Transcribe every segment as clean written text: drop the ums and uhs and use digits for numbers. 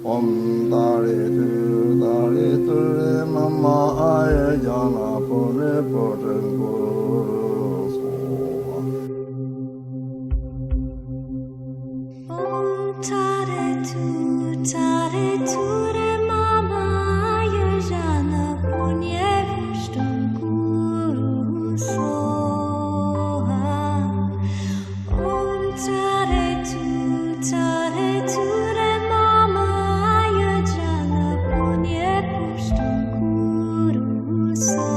Om Tare Ture Mama Aya Jana Pone Potengo Soha. Om Tare Ture Mama Aya Jana Pone Potengo Soha. Om Tare Ture Mama Aya Jana Pone Potengo Soha.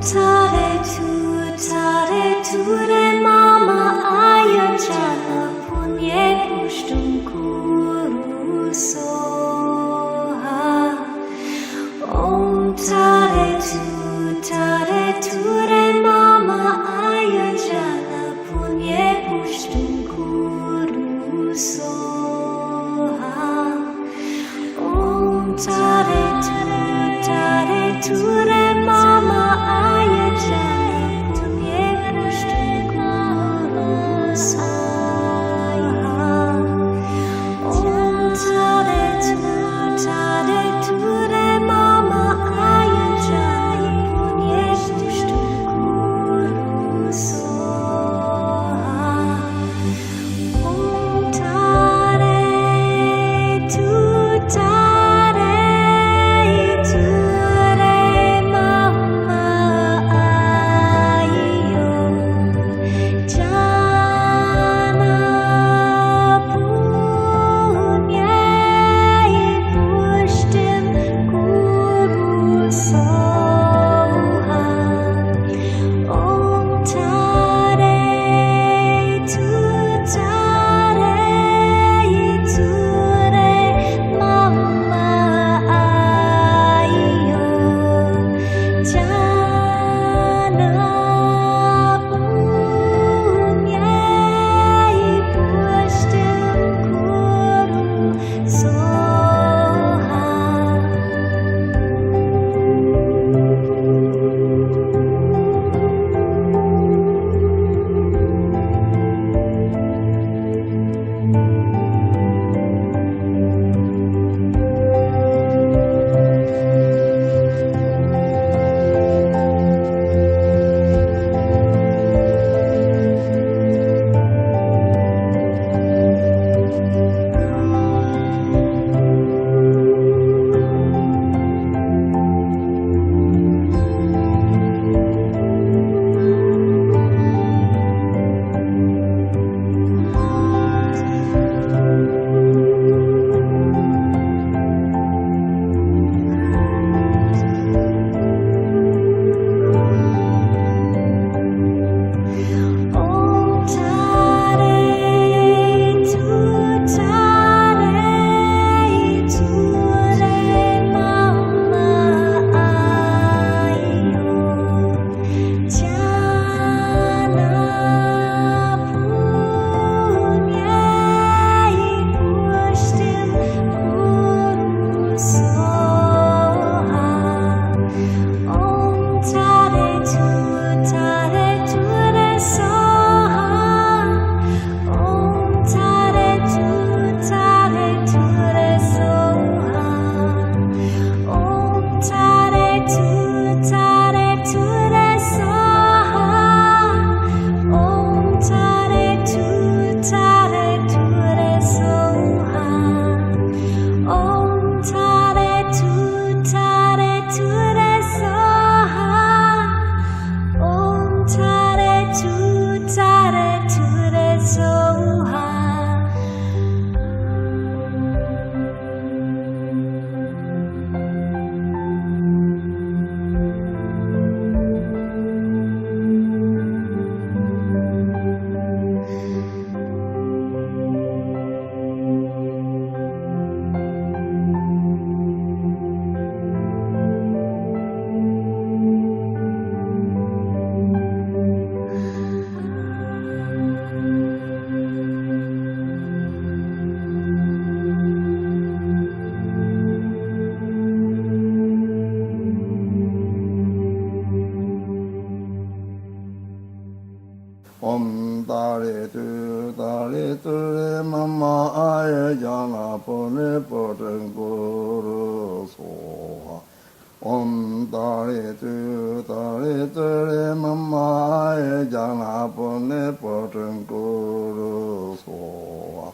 tare ture mama ayajana punye pushtum kuru soha. Om tare ture mama ayajana punye pushtum kuru soha. Om tare ture mama ayajana punye pushtum kuru soha. Om tare ture mama ayajana punye pushtum kuru soha. Om tare ture mama ayo jana punye pushtim kuru soha. Om tare ture mama ayo jana punye pushtim kuru soha. Om tare ture mama ayo jana punye pushtim kuru soha. Om tare ture soha. Om tare ture soha. Om tare ture soha. Om tare ture soha. Om tare ture soha. Om tare ture soha. Om tare ture mama ayajana punye pushtum kuru soha. Om tare ture mama ayajana punye pushtum kuru soha.